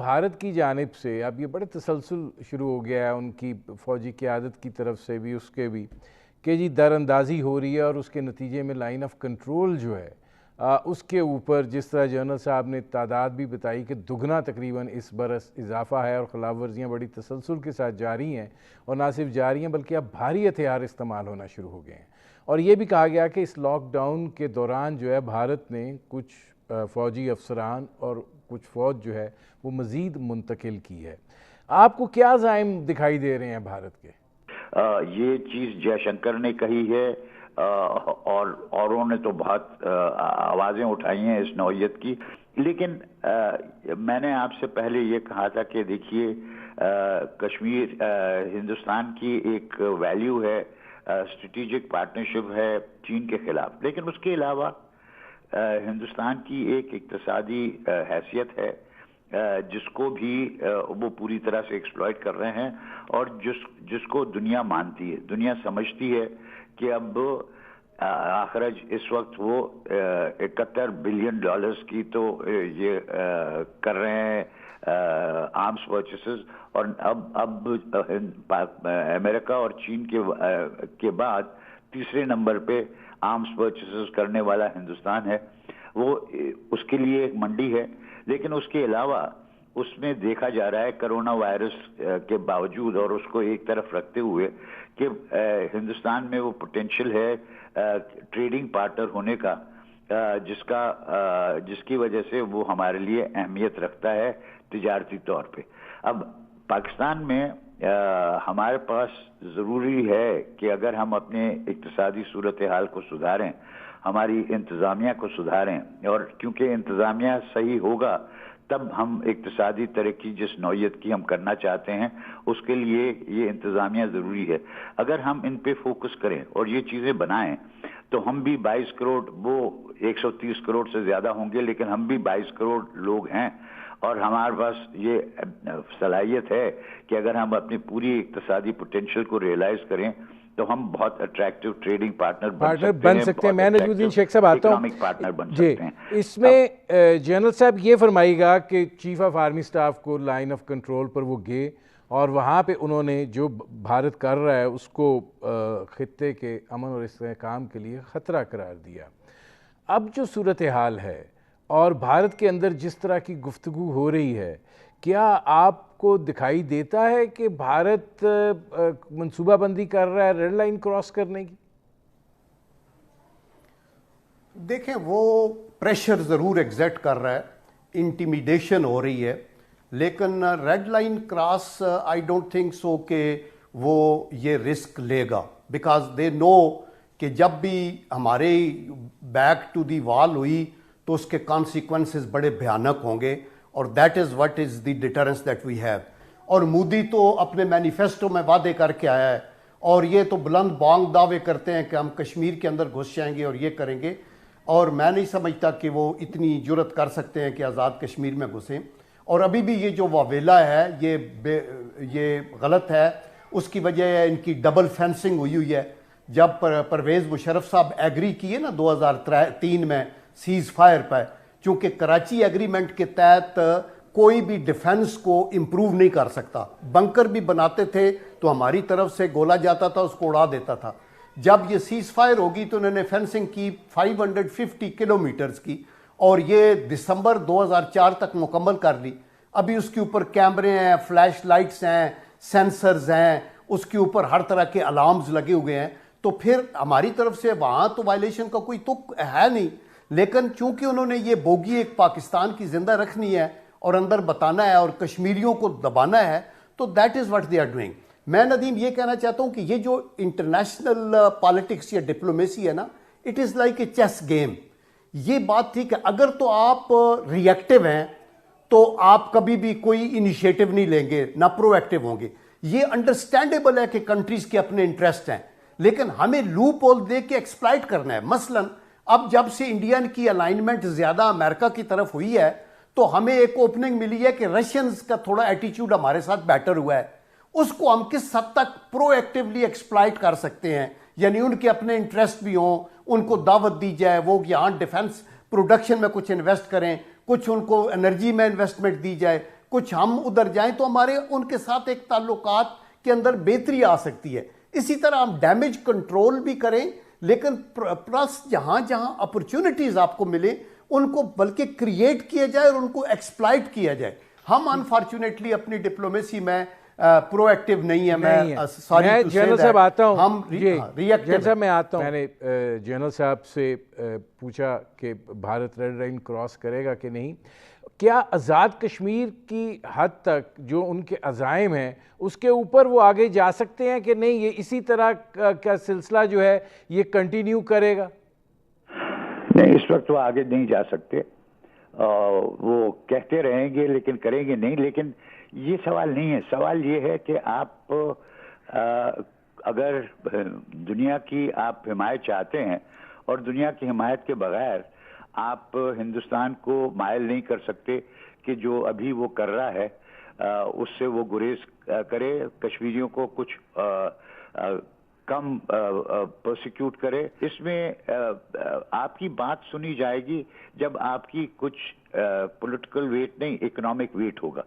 بھارت کی جانب سے اب یہ بڑے تسلسل شروع ہو گیا ہے ان کی فوجی قیادت کی طرف سے بھی، اس کے بھی، کہ جی در اندازی ہو رہی ہے، اور اس کے نتیجے میں لائن آف کنٹرول جو ہے اس کے اوپر جس طرح جنرل صاحب نے تعداد بھی بتائی کہ دگنا تقریباً اس برس اضافہ ہے، اور خلاف ورزیاں بڑی تسلسل کے ساتھ جاری ہیں، اور نہ صرف جاری ہیں بلکہ اب بھاری ہتھیار استعمال ہونا شروع ہو گئے ہیں۔ اور یہ بھی کہا گیا کہ اس لاک ڈاؤن کے دوران جو ہے بھارت نے کچھ فوجی افسران اور کچھ فوج جو ہے وہ مزید منتقل کی ہے۔ آپ کو کیا عزائم دکھائی دے رہے ہیں بھارت کے؟ یہ چیز جے شنکر نے کہی ہے، اور اوروں نے تو بہت آوازیں اٹھائی ہیں اس نوعیت کی، لیکن میں نے آپ سے پہلے یہ کہا تھا کہ دیکھیے کشمیر ہندوستان کی ایک ویلیو ہے، اسٹریٹجک پارٹنرشپ ہے چین کے خلاف، لیکن اس کے علاوہ ہندوستان کی ایک اقتصادی حیثیت ہے جس کو بھی وہ پوری طرح سے ایکسپلائٹ کر رہے ہیں، اور جس کو دنیا مانتی ہے، دنیا سمجھتی ہے کہ اب آخرج اس وقت وہ 71 بلین ڈالرز کی تو یہ کر رہے ہیں آرمز پرچیسز، اور اب امریکہ اور چین کے بعد تیسرے نمبر پہ آرمز پرچیسز کرنے والا ہندوستان ہے۔ وہ اس کے لیے ایک منڈی ہے، لیکن اس کے علاوہ اس میں دیکھا جا رہا ہے کرونا وائرس کے باوجود اور اس کو ایک طرف رکھتے ہوئے کہ ہندوستان میں وہ پوٹینشیل ہے ٹریڈنگ پارٹنر ہونے کا، جس کی وجہ سے وہ ہمارے لیے اہمیت رکھتا ہے تجارتی طور پہ۔ اب پاکستان میں ہمارے پاس ضروری ہے کہ اگر ہم اپنے اقتصادی صورتحال کو سدھاریں، ہماری انتظامیہ کو سدھاریں، اور کیونکہ انتظامیہ صحیح ہوگا تب ہم اقتصادی ترقی جس نوعیت کی ہم کرنا چاہتے ہیں اس کے لیے یہ انتظامیہ ضروری ہے۔ اگر ہم ان پہ فوکس کریں اور یہ چیزیں بنائیں تو ہم بھی 22 کروڑ، وہ 130 کروڑ سے زیادہ ہوں گے، لیکن ہم بھی 22 کروڑ لوگ ہیں، اور ہمارے پاس یہ صلاحیت ہے کہ اگر ہم اپنی پوری اقتصادی پوٹینشیل کو ریئلائز کریں تو ہم بہت اٹریکٹیو ٹریڈنگ پارٹنر بن سکتے ہیں، میں نجم الدین شیخ صاحب آتا ہوں، اکنامک پارٹنر بن سکتے ہیں۔ اس میں جنرل صاحب یہ فرمائے گا کہ چیف آف آرمی سٹاف کو لائن آف کنٹرول پر وہ گئے اور وہاں پہ انہوں نے جو بھارت کر رہا ہے اس کو خطے کے امن اور استحکام کے لیے خطرہ قرار دیا۔ اب جو صورتحال ہے اور بھارت کے اندر جس طرح کی گفتگو ہو رہی ہے، کیا آپ کو دکھائی دیتا ہے کہ بھارت منصوبہ بندی کر رہا ہے ریڈ لائن کراس کرنے کی؟ دیکھیں، وہ پریشر ضرور ایگزرٹ کر رہا ہے، انٹیمیڈیشن ہو رہی ہے، لیکن red line cross I don't think so کہ وہ یہ رسک لے گا، بیکاز دے نو کہ جب بھی ہمارے بیک ٹو دی وال ہوئی تو اس کے کانسیکوینسز بڑے بھیانک ہوں گے، اور that is what is the deterrence that we have. اور مودی تو اپنے مینیفیسٹو میں وعدے کر کے آیا ہے، اور یہ تو بلند بانگ دعوے کرتے ہیں کہ ہم کشمیر کے اندر گھس جائیں گے اور یہ کریں گے، اور میں نہیں سمجھتا کہ وہ اتنی جرت کر سکتے ہیں کہ آزاد کشمیر میں گھسیں۔ اور ابھی بھی یہ جو واویلا ہے یہ غلط ہے، اس کی وجہ ہے ان کی ڈبل فینسنگ ہوئی ہے۔ جب پرویز مشرف صاحب ایگری کیے نا 2003 میں سیز فائر پہ، چونکہ کراچی ایگریمنٹ کے تحت کوئی بھی ڈیفنس کو امپروو نہیں کر سکتا، بنکر بھی بناتے تھے تو ہماری طرف سے گولا جاتا تھا، اس کو اڑا دیتا تھا۔ جب یہ سیز فائر ہوگی تو انہوں نے فینسنگ کی 550 کلومیٹرز کی، اور یہ دسمبر 2004 تک مکمل کر لی۔ ابھی اس کے اوپر کیمرے ہیں، فلیش لائٹس ہیں، سینسرز ہیں، اس کے اوپر ہر طرح کے الارمز لگے ہوئے ہیں، تو پھر ہماری طرف سے وہاں تو وائلیشن کا کوئی تک ہے نہیں، لیکن چونکہ انہوں نے یہ بوگی ایک پاکستان کی زندہ رکھنی ہے اور اندر بتانا ہے اور کشمیریوں کو دبانا ہے، تو that is what they are doing. میں ندیم یہ کہنا چاہتا ہوں کہ یہ جو انٹرنیشنل پالیٹکس یا ڈپلومیسی ہے نا، it is like a chess game. یہ بات تھی کہ اگر تو آپ ری ایکٹیو ہیں تو آپ کبھی بھی کوئی انیشیٹو نہیں لیں گے، نہ پرو ایکٹیو ہوں گے۔ یہ انڈرسٹینڈیبل ہے کہ کنٹریز کے اپنے انٹرسٹ ہیں، لیکن ہمیں لوپ ہول دے کے ایکسپلائٹ کرنا ہے۔ مثلا اب جب سے انڈین کی الائنمنٹ زیادہ امریکہ کی طرف ہوئی ہے تو ہمیں ایک اوپننگ ملی ہے کہ رشینز کا تھوڑا ایٹیچیوڈ ہمارے ساتھ بیٹر ہوا ہے، اس کو ہم کس حد تک پرو ایکٹیولی ایکسپلائٹ کر سکتے ہیں، یعنی ان کے اپنے انٹرسٹ بھی ہوں، ان کو دعوت دی جائے، وہ یہاں ڈیفنس پروڈکشن میں کچھ انویسٹ کریں، کچھ ان کو انرجی میں انویسٹمنٹ دی جائے، کچھ ہم ادھر جائیں تو ہمارے ان کے ساتھ ایک تعلقات کے اندر بہتری آ سکتی ہے. اسی طرح ہم ڈیمیج کنٹرول بھی کریں, لیکن پلس جہاں جہاں اپرچونٹیز آپ کو ملے ان کو بلکہ کریٹ کیا جائے اور ان کو ایکسپلائٹ کیا جائے. ہم انفارچونیٹلی اپنی ڈپلومیسی میں پرو ایکٹیو نہیں ہے. میں میں جنرل صاحب آتا ہوں, ہم جنرل صاحب میں آتا ہوں. میں نے جنرل صاحب سے پوچھا کہ بھارت ریڈ لائن کراس کرے گا کہ نہیں. کیا آزاد کشمیر کی حد تک جو ان کے عزائم ہیں اس کے اوپر وہ آگے جا سکتے ہیں کہ نہیں, یہ اسی طرح کا سلسلہ جو ہے یہ کنٹینیو کرے گا؟ نہیں, اس وقت وہ آگے نہیں جا سکتے. وہ کہتے رہیں گے لیکن کریں گے نہیں. لیکن یہ سوال نہیں ہے. سوال یہ ہے کہ آپ اگر دنیا کی آپ حمایت چاہتے ہیں اور دنیا کی حمایت کے بغیر آپ ہندوستان کو مائل نہیں کر سکتے کہ جو ابھی وہ کر رہا ہے اس سے وہ گریز کرے, کشمیریوں کو کچھ کم پرسیکیوٹ کرے. اس میں آپ کی بات سنی جائے گی جب آپ کی کچھ پولیٹیکل ویٹ نہیں, اکنامک ویٹ ہوگا.